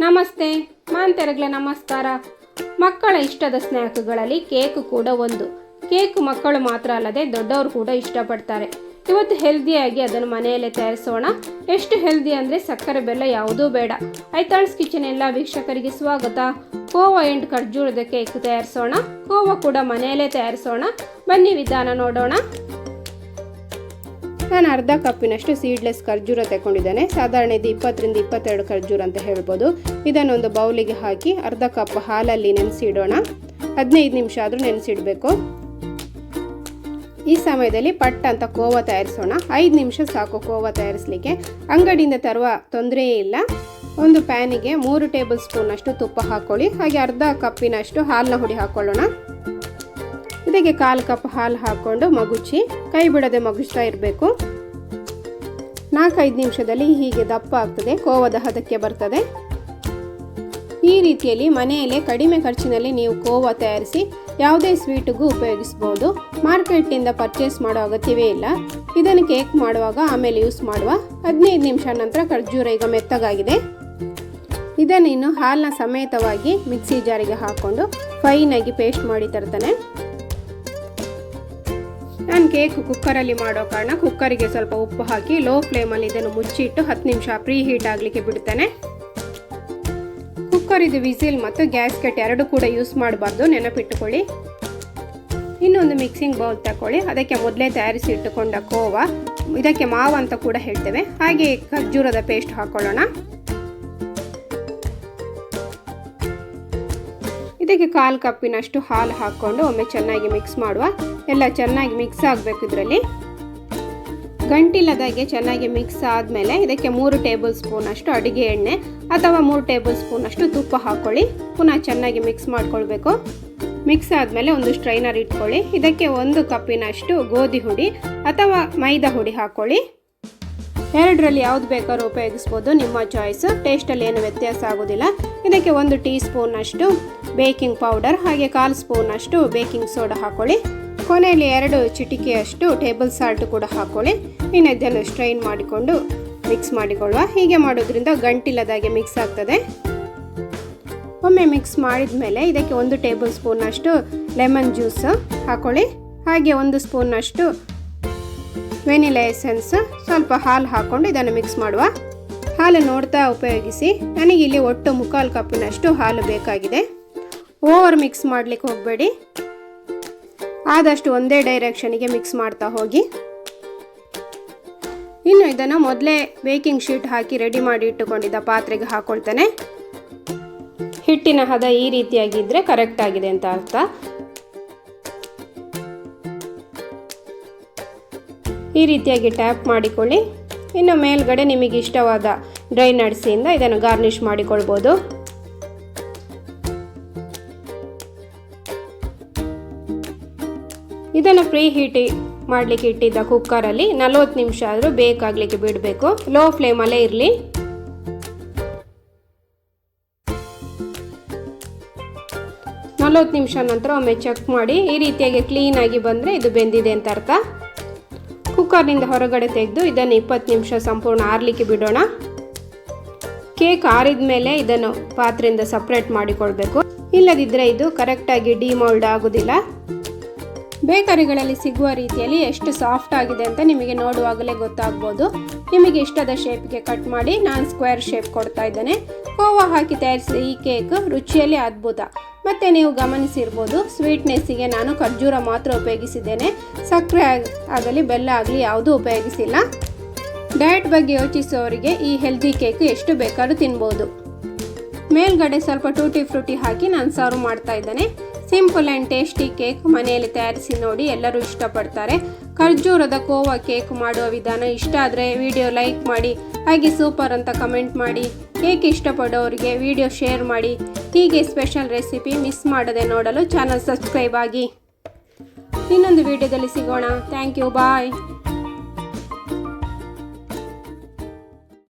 ನಮಸ್ತೆ, ಮಾಂತೆರಗ್ಲೆ ನಮಸ್ಕಾರ. ಮಕ್ಕಳ ಇಷ್ಟದ ಸ್ನ್ಯಾಕ್ಗಳಲ್ಲಿ ಕೇಕ್ ಕೂಡ ಒಂದು. ಕೇಕ್ ಮಕ್ಕಳು ಮಾತ್ರ ಅಲ್ಲದೆ ದೊಡ್ಡವರು ಕೂಡ ಇಷ್ಟಪಡ್ತಾರೆ. ಇವತ್ತು ಹೆಲ್ದಿಯಾಗಿ ಅದನ್ನು ಮನೆಯಲ್ಲೇ ತಯಾರಿಸೋಣ. ಎಷ್ಟು ಹೆಲ್ದಿ ಅಂದರೆ ಸಕ್ಕರೆ ಬೆಲ್ಲ ಯಾವುದೂ ಬೇಡ. ಐತಾಳ್ಸ್ ಕಿಚನ್ ಎಲ್ಲ ವೀಕ್ಷಕರಿಗೆ ಸ್ವಾಗತ. ಕೋವಾ ಎಂಡ್ ಖರ್ಜೂರದ ಕೇಕ್ ತಯಾರಿಸೋಣ. ಕೋವಾ ಕೂಡ ಮನೆಯಲ್ಲೇ ತಯಾರಿಸೋಣ. ಬನ್ನಿ ವಿಧಾನ ನೋಡೋಣ. ನಾನು ಅರ್ಧ ಕಪ್ಪಿನಷ್ಟು ಸೀಡ್ಲೆಸ್ ಖರ್ಜೂರ ತಗೊಂಡಿದ್ದೇನೆ. ಸಾಧಾರಣ ಇದು 20-22 ಖರ್ಜೂರ ಅಂತ ಹೇಳ್ಬೋದು. ಇದನ್ನೊಂದು ಬೌಲಿಗೆ ಹಾಕಿ ಅರ್ಧ ಕಪ್ ಹಾಲಲ್ಲಿ ನೆನೆಸಿಡೋಣ. 15 ನಿಮಿಷ ಆದರೂ ನೆನೆಸಿಡಬೇಕು. ಈ ಸಮಯದಲ್ಲಿ ಪಟ್ ಅಂತ ಕೋವಾ ತಯಾರಿಸೋಣ. 5 ನಿಮಿಷ ಸಾಕು ಕೋವಾ ತಯಾರಿಸಲಿಕ್ಕೆ. ಅಂಗಡಿಯಿಂದ ತರುವ ತೊಂದರೆ ಇಲ್ಲ. ಒಂದು ಪ್ಯಾನಿಗೆ 3 ಟೇಬಲ್ ಸ್ಪೂನ್ ಅಷ್ಟು ತುಪ್ಪ ಹಾಕೊಳ್ಳಿ. ಹಾಗೆ ಅರ್ಧ ಕಪ್ಪಿನಷ್ಟು ಹಾಲನ್ನ ಹುಡಿ ಹಾಕೊಳ್ಳೋಣ. ಇದಕ್ಕೆ 1/4 ಕಪ್ ಹಾಲು ಹಾಕ್ಕೊಂಡು ಮಗುಚಿ, ಕೈ ಬಿಡದೆ ಮಗುಚ್ತಾ ಇರಬೇಕು. 4-5 ನಿಮಿಷದಲ್ಲಿ ಹೀಗೆ ದಪ್ಪ ಆಗ್ತದೆ, ಕೋವಾದ ಹದಕ್ಕೆ ಬರ್ತದೆ. ಈ ರೀತಿಯಲ್ಲಿ ಮನೆಯಲ್ಲೇ ಕಡಿಮೆ ಖರ್ಚಿನಲ್ಲಿ ನೀವು ಕೋವಾ ತಯಾರಿಸಿ ಯಾವುದೇ ಸ್ವೀಟಿಗೂ ಉಪಯೋಗಿಸ್ಬೋದು. ಮಾರ್ಕೆಟ್ನಿಂದ ಪರ್ಚೇಸ್ ಮಾಡೋ ಅಗತ್ಯವೇ ಇಲ್ಲ. ಇದನ್ನು ಕೇಕ್ ಮಾಡುವಾಗ ಆಮೇಲೆ ಯೂಸ್ ಮಾಡುವ. 15 ನಿಮಿಷ ನಂತರ ಖರ್ಜೂರ ಈಗ ಮೆತ್ತಗಾಗಿದೆ. ಇದನ್ನು ಇನ್ನು ಹಾಲಿನ ಸಮೇತವಾಗಿ ಮಿಕ್ಸಿ ಜಾರಿಗೆ ಹಾಕ್ಕೊಂಡು ಫೈನಾಗಿ ಪೇಸ್ಟ್ ಮಾಡಿ ತರ್ತಾನೆ. ನಾನು ಕೇಕ್ ಕುಕ್ಕರಲ್ಲಿ ಮಾಡೋ ಕಾರಣ ಕುಕ್ಕರಿಗೆ ಸ್ವಲ್ಪ ಉಪ್ಪು ಹಾಕಿ ಲೋ ಫ್ಲೇಮಲ್ಲಿ ಇದನ್ನು ಮುಚ್ಚಿಟ್ಟು 10 ನಿಮಿಷ ಪ್ರೀ ಹೀಟ್ ಆಗಲಿಕ್ಕೆ ಬಿಡ್ತೇನೆ. ಕುಕ್ಕರಿದು ವಿಸಿಲ್ ಮತ್ತು ಗ್ಯಾಸ್ಕೆಟ್ ಎರಡು ಕೂಡ ಯೂಸ್ ಮಾಡಬಾರ್ದು, ನೆನಪಿಟ್ಟುಕೊಳ್ಳಿ. ಇನ್ನೊಂದು ಮಿಕ್ಸಿಂಗ್ ಬೌಲ್ ತಗೊಳ್ಳಿ. ಅದಕ್ಕೆ ಮೊದಲೇ ತಯಾರಿಸಿ ಇಟ್ಟುಕೊಂಡ ಕೋವಾ, ಇದಕ್ಕೆ ಮಾವು ಅಂತ ಕೂಡ ಹೇಳ್ತೇವೆ, ಹಾಗೆ ಖರ್ಜೂರದ ಪೇಸ್ಟ್ ಹಾಕೊಳ್ಳೋಣ. ಇದಕ್ಕೆ 1/4 ಕಪ್ಪಿನಷ್ಟು ಹಾಲು ಹಾಕ್ಕೊಂಡು ಒಮ್ಮೆ ಚೆನ್ನಾಗಿ ಮಿಕ್ಸ್ ಮಾಡುವ. ಎಲ್ಲ ಚೆನ್ನಾಗಿ ಮಿಕ್ಸ್ ಆಗಬೇಕು. ಇದರಲ್ಲಿ ಗಂಟಿಲ್ಲದಾಗೆ ಚೆನ್ನಾಗಿ ಮಿಕ್ಸ್ ಆದಮೇಲೆ ಇದಕ್ಕೆ 3 ಟೇಬಲ್ ಸ್ಪೂನ್ ಅಷ್ಟು ಅಡುಗೆ ಎಣ್ಣೆ ಅಥವಾ 3 ಟೇಬಲ್ ಸ್ಪೂನ್ ಅಷ್ಟು ತುಪ್ಪ ಹಾಕ್ಕೊಳ್ಳಿ. ಪುನಃ ಚೆನ್ನಾಗಿ ಮಿಕ್ಸ್ ಮಾಡ್ಕೊಳ್ಬೇಕು. ಮಿಕ್ಸ್ ಆದಮೇಲೆ ಒಂದು ಸ್ಟ್ರೈನರ್ ಇಟ್ಕೊಳ್ಳಿ. ಇದಕ್ಕೆ 1 ಕಪ್ಪಿನಷ್ಟು ಗೋಧಿ ಹುಡಿ ಅಥವಾ ಮೈದಾ ಹುಡಿ ಹಾಕ್ಕೊಳ್ಳಿ. ಎರಡರಲ್ಲಿ ಯಾವ್ದು ಬೇಕಾದ್ರೂ ಉಪಯೋಗಿಸ್ಬೋದು, ನಿಮ್ಮ ಚಾಯ್ಸ್. ಟೇಸ್ಟಲ್ಲಿ ಏನು ವ್ಯತ್ಯಾಸ ಆಗೋದಿಲ್ಲ. ಇದಕ್ಕೆ 1 ಟೀ ಸ್ಪೂನ್ ಅಷ್ಟು ಬೇಕಿಂಗ್ ಪೌಡರ್ ಹಾಗೆ 1/4 ಸ್ಪೂನ್ ಅಷ್ಟು ಬೇಕಿಂಗ್ ಸೋಡಾ ಹಾಕೊಳ್ಳಿ. ಕೊನೆಯಲ್ಲಿ 2 ಚಿಟಿಕೆಯಷ್ಟು ಟೇಬಲ್ ಸಾಲ್ಟ್ ಕೂಡ ಹಾಕೊಳ್ಳಿ. ಇನ್ನು ಇದನ್ನು ಸ್ಟ್ರೈನ್ ಮಾಡಿಕೊಂಡು ಮಿಕ್ಸ್ ಮಾಡಿಕೊಳ್ಳುವ. ಹೀಗೆ ಮಾಡೋದ್ರಿಂದ ಗಂಟಿಲ್ಲದಾಗೆ ಮಿಕ್ಸ್ ಆಗ್ತದೆ. ಒಮ್ಮೆ ಮಿಕ್ಸ್ ಮಾಡಿದ ಮೇಲೆ ಇದಕ್ಕೆ 1 ಟೇಬಲ್ ಸ್ಪೂನ್ ಅಷ್ಟು ಲೆಮನ್ ಜ್ಯೂಸ್ ಹಾಕೊಳ್ಳಿ. ಹಾಗೆ 1 ಸ್ಪೂನ್ ಅಷ್ಟು ವೆನಿಲಾ ಎಸೆನ್ಸ್, ಸ್ವಲ್ಪ ಹಾಲು ಹಾಕ್ಕೊಂಡು ಇದನ್ನು ಮಿಕ್ಸ್ ಮಾಡುವ. ಹಾಲು ನೋಡ್ತಾ ಉಪಯೋಗಿಸಿ. ನನಗಿಲ್ಲಿ ಒಟ್ಟು 3/4 ಕಪ್ಪಿನಷ್ಟು ಹಾಲು ಬೇಕಾಗಿದೆ. ಓವರ್ ಮಿಕ್ಸ್ ಮಾಡಲಿಕ್ಕೆ ಹೋಗಬೇಡಿ. ಆದಷ್ಟು ಒಂದೇ ಡೈರೆಕ್ಷನಿಗೆ ಮಿಕ್ಸ್ ಮಾಡ್ತಾ ಹೋಗಿ. ಇನ್ನು ಇದನ್ನು ಮೊದಲೇ ಬೇಕಿಂಗ್ ಶೀಟ್ ಹಾಕಿ ರೆಡಿ ಮಾಡಿ ಇಟ್ಟುಕೊಂಡಿದ್ದ ಪಾತ್ರೆಗೆ ಹಾಕೊಳ್ತೇನೆ. ಹಿಟ್ಟಿನ ಹದ ಈ ರೀತಿಯಾಗಿದ್ದರೆ ಕರೆಕ್ಟ್ ಆಗಿದೆ ಅಂತ ಅರ್ಥ. ಈ ರೀತಿಯಾಗಿ ಟ್ಯಾಪ್ ಮಾಡಿಕೊಳ್ಳಿ. ಇನ್ನು ಮೇಲ್ಗಡೆ ನಿಮಗೆ ಇಷ್ಟವಾದ ಡ್ರೈ ನಟ್ಸಿಂದ ಇದನ್ನು ಗಾರ್ನಿಷ್ ಮಾಡಿಕೊಳ್ಬೋದು. ಇದನ್ನು ಪ್ರೀ ಹೀಟ್ ಮಾಡಲಿಕ್ಕೆ ಇಟ್ಟಿದ್ದ ಕುಕ್ಕರಲ್ಲಿ 40 ನಿಮಿಷ ಆದರೂ ಬೇಕಾಗಲಿಕ್ಕೆ ಬಿಡಬೇಕು. ಲೋ ಫ್ಲೇಮಲ್ಲೇ ಇರಲಿ. ನಿಮಿಷ ನಂತರ ಒಮ್ಮೆ ಚೆಕ್ ಮಾಡಿ. ಈ ರೀತಿಯಾಗಿ ಕ್ಲೀನಾಗಿ ಬಂದರೆ ಇದು ಬೆಂದಿದೆ ಅಂತ ಅರ್ಥ. ಕುಕ್ಕರ್ನಿಂದ ಹೊರಗಡೆ ತೆಗೆದು ಇದನ್ನು 20 ನಿಮಿಷ ಸಂಪೂರ್ಣ ಆರಲಿಕ್ಕೆ ಬಿಡೋಣ. ಕೇಕ್ ಆರಿದ ಮೇಲೆ ಇದನ್ನು ಪಾತ್ರೆಯಿಂದ ಸಪ್ರೇಟ್ ಮಾಡಿಕೊಳ್ಬೇಕು. ಇಲ್ಲದಿದ್ದರೆ ಇದು ಕರೆಕ್ಟಾಗಿ ಡಿಮೋಲ್ಡ್ ಆಗೋದಿಲ್ಲ. ಬೇಕರಿಗಳಲ್ಲಿ ಸಿಗುವ ರೀತಿಯಲ್ಲಿ ಎಷ್ಟು ಸಾಫ್ಟ್ ಆಗಿದೆ ಅಂತ ನಿಮಗೆ ನೋಡುವಾಗಲೇ ಗೊತ್ತಾಗ್ಬೋದು. ನಿಮಗೆ ಇಷ್ಟದ ಶೇಪ್ಗೆ ಕಟ್ ಮಾಡಿ ನಾನು ಸ್ಕ್ವೇರ್ ಶೇಪ್ ಕೊಡ್ತಾ ಇದ್ದೇನೆ. ಕೋವಾ ಹಾಕಿ ತಯಾರಿಸಿದ ಈ ಕೇಕ್ ರುಚಿಯಲ್ಲಿ ಅದ್ಭುತ. ಮತ್ತು ನೀವು ಗಮನಿಸಿರ್ಬೋದು, ಸ್ವೀಟ್ನೆಸ್ಸಿಗೆ ನಾನು ಖರ್ಜೂರ ಮಾತ್ರ ಉಪಯೋಗಿಸಿದ್ದೇನೆ. ಸಕ್ಕರೆ ಆಗಲಿ ಬೆಲ್ಲ ಆಗಲಿ ಯಾವುದೂ ಉಪಯೋಗಿಸಿಲ್ಲ. ಡಯಟ್ ಬಗ್ಗೆ ಯೋಚಿಸುವವರಿಗೆ ಈ ಹೆಲ್ದಿ ಕೇಕ್ ಎಷ್ಟು ಬೇಕಾದ್ರೂ ತಿನ್ಬೋದು. ಮೇಲ್ಗಡೆ ಸ್ವಲ್ಪ ಟೂಟಿ ಫ್ರೂಟಿ ಹಾಕಿ ನಾನು ಸರ್ವ್ ಮಾಡ್ತಾ ಇದ್ದೇನೆ. ಸಿಂಪಲ್ ಆ್ಯಂಡ್ ಟೇಸ್ಟಿ ಕೇಕ್ ಮನೆಯಲ್ಲಿ ತಯಾರಿಸಿ ನೋಡಿ, ಎಲ್ಲರೂ ಇಷ್ಟಪಡ್ತಾರೆ. ಖರ್ಜೂರದ ಕೋವಾ ಕೇಕ್ ಮಾಡುವ ವಿಧಾನ ಇಷ್ಟ ಆದರೆ ವಿಡಿಯೋ ಲೈಕ್ ಮಾಡಿ, ಹಾಗೆ ಸೂಪರ್ ಅಂತ ಕಮೆಂಟ್ ಮಾಡಿ. ಕೇಕ್ ಇಷ್ಟಪಡೋರಿಗೆ ವಿಡಿಯೋ ಶೇರ್ ಮಾಡಿ. ಹೀಗೆ ಸ್ಪೆಷಲ್ ರೆಸಿಪಿ ಮಿಸ್ ಮಾಡದೆ ನೋಡಲು ಚಾನಲ್ ಸಬ್ಸ್ಕ್ರೈಬ್ ಆಗಿ. ಇನ್ನೊಂದು ವಿಡಿಯೋದಲ್ಲಿ ಸಿಗೋಣ. Thank you, bye.